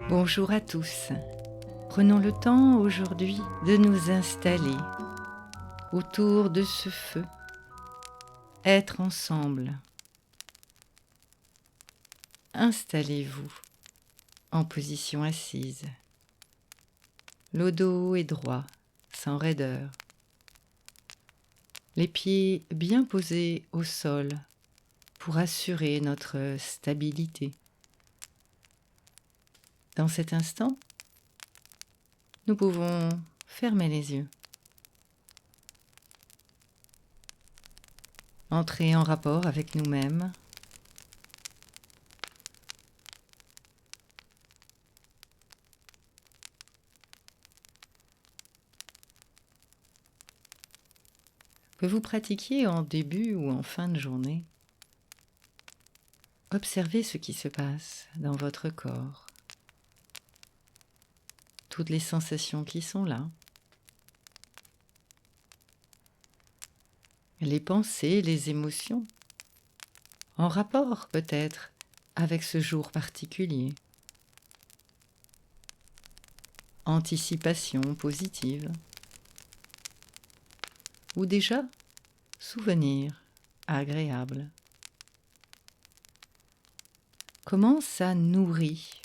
Bonjour à tous. Prenons le temps aujourd'hui de nous installer autour de ce feu, être ensemble. Installez-vous en position assise. Le dos est droit, sans raideur. Les pieds bien posés au sol pour assurer notre stabilité. Dans cet instant, nous pouvons fermer les yeux. Entrer en rapport avec nous-mêmes. Que vous pratiquiez en début ou en fin de journée, observez ce qui se passe dans votre corps, toutes les sensations qui sont là, les pensées, les émotions, en rapport peut-être avec ce jour particulier. Anticipation positive ou déjà souvenir agréable. Comment ça nourrit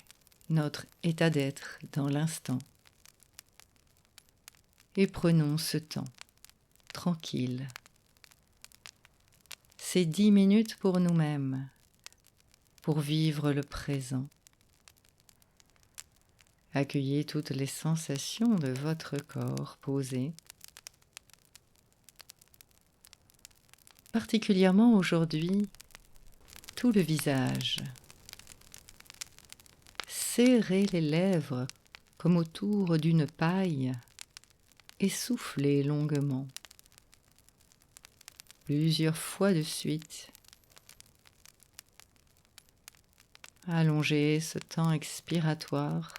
notre état d'être dans l'instant. Et prenons ce temps, tranquille. C'est 10 minutes pour nous-mêmes, pour vivre le présent. Accueillez toutes les sensations de votre corps posé. Particulièrement aujourd'hui, tout le visage. Serrez les lèvres comme autour d'une paille et soufflez longuement. Plusieurs fois de suite. Allongez ce temps expiratoire.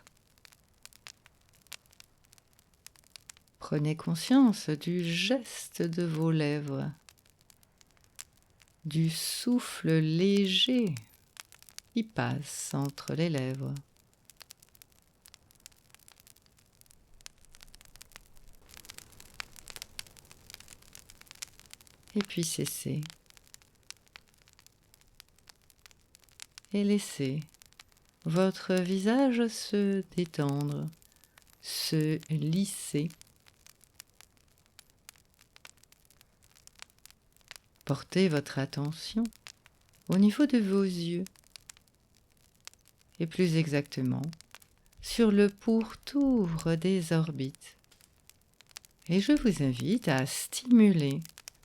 Prenez conscience du geste de vos lèvres, du souffle léger qui passe entre les lèvres. Et puis cessez. Et laissez votre visage se détendre, se lisser. Portez votre attention au niveau de vos yeux et plus exactement sur le pourtour des orbites. Et je vous invite à stimuler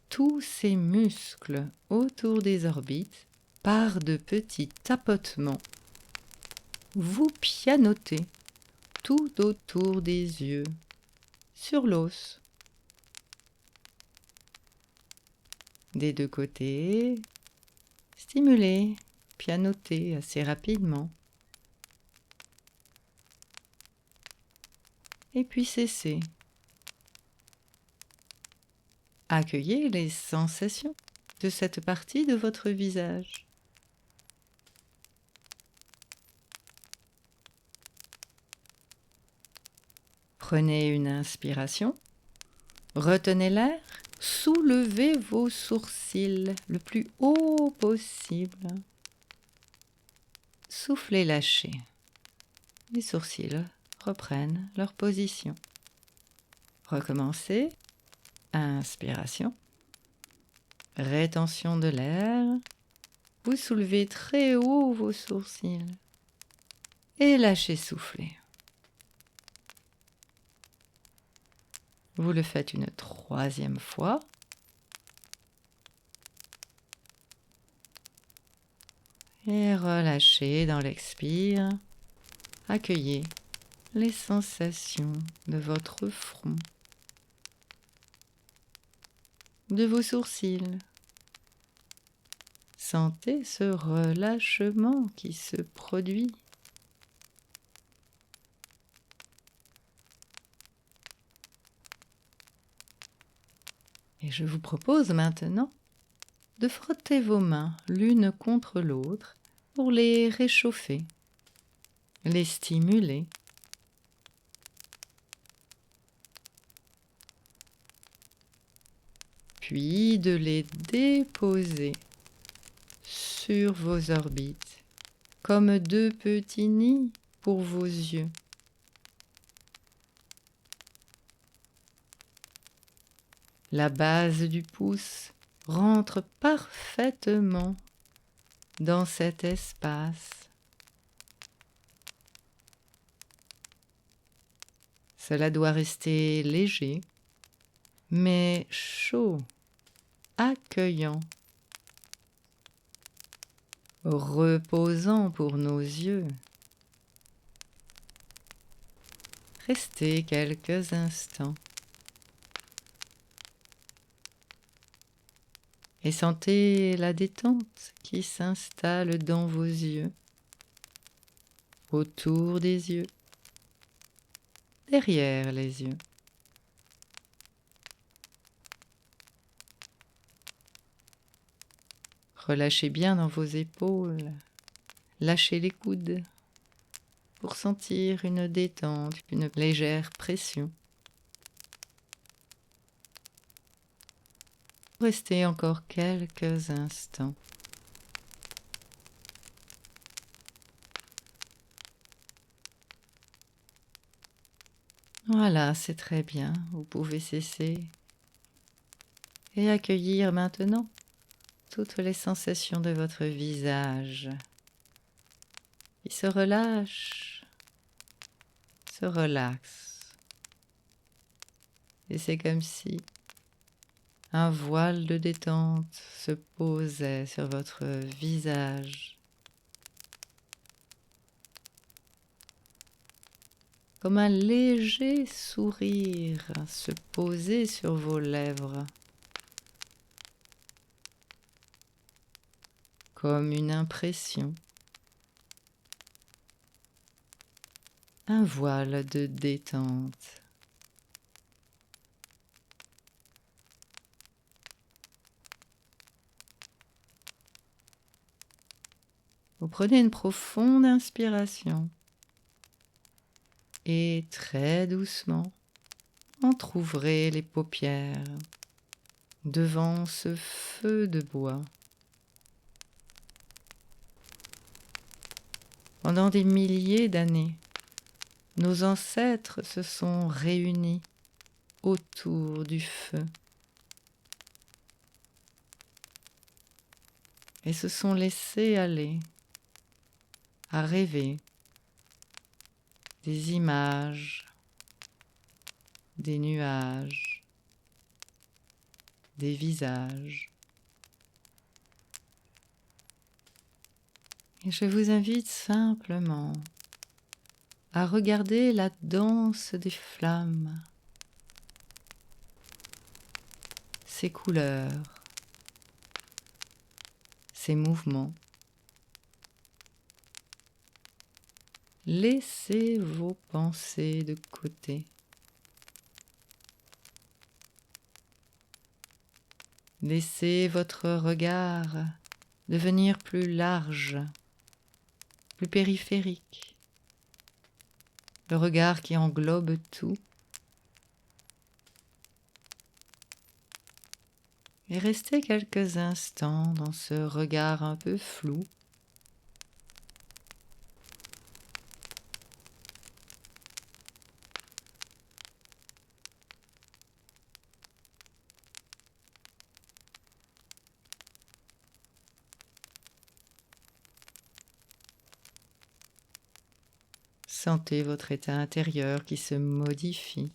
tous ces muscles autour des orbites par de petits tapotements. Vous pianotez tout autour des yeux, sur l'os. Des deux côtés, stimulez, pianotez assez rapidement. Et puis cessez. Accueillez les sensations de cette partie de votre visage. Prenez une inspiration, retenez l'air, soulevez vos sourcils le plus haut possible. Soufflez, lâchez. Les sourcils reprennent leur position. Recommencez. Inspiration, rétention de l'air, vous soulevez très haut vos sourcils et lâchez souffler. Vous le faites une troisième fois. Et relâchez dans l'expire. Accueillez les sensations de votre front, de vos sourcils. Sentez ce relâchement qui se produit. Et je vous propose maintenant de frotter vos mains l'une contre l'autre pour les réchauffer. les stimuler. Puis de les déposer sur vos orbites, comme deux petits nids pour vos yeux. La base du pouce rentre parfaitement dans cet espace. Cela doit rester léger, mais chaud, accueillant, reposant pour nos yeux. Restez quelques instants et sentez la détente qui s'installe dans vos yeux, autour des yeux, derrière les yeux. Relâchez bien dans vos épaules, lâchez les coudes pour sentir une détente, une légère pression. Restez encore quelques instants. Voilà, c'est très bien. Vous pouvez cesser et accueillir maintenant toutes les sensations de votre visage qui se relâchent, se relaxent. Et c'est comme si un voile de détente se posait sur votre visage, comme un léger sourire se posait sur vos lèvres, comme une impression, un voile de détente. Vous prenez une profonde inspiration et très doucement entrouvrez les paupières devant ce feu de bois. Pendant des milliers d'années, nos ancêtres se sont réunis autour du feu et se sont laissés aller à rêver des images, des nuages, des visages. Et je vous invite simplement à regarder la danse des flammes, ses couleurs, ses mouvements. Laissez vos pensées de côté. Laissez votre regard devenir plus large, plus périphérique, le regard qui englobe tout. Et restez quelques instants dans ce regard un peu flou. Sentez votre état intérieur qui se modifie.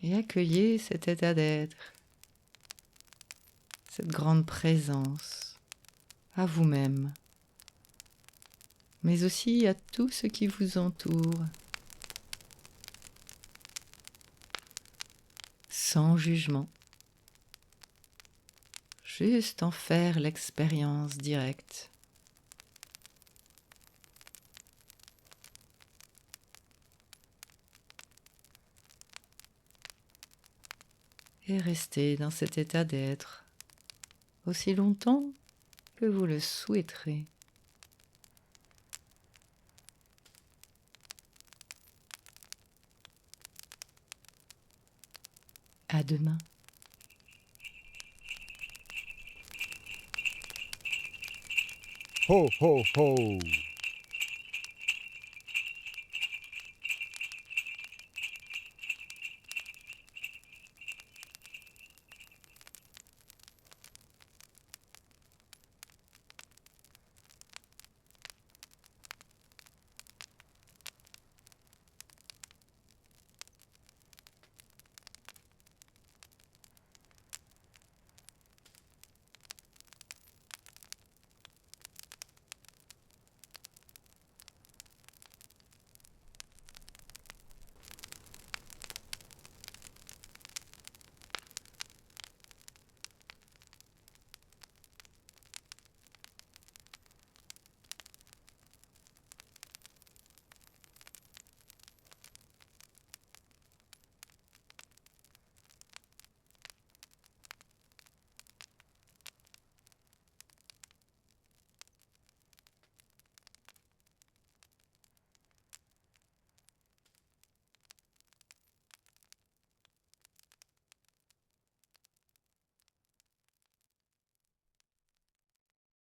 Et accueillez cet état d'être, cette grande présence à vous-même, mais aussi à tout ce qui vous entoure, sans jugement. Juste en faire l'expérience directe. Et rester dans cet état d'être aussi longtemps que vous le souhaiterez. À demain. Ho, ho, ho!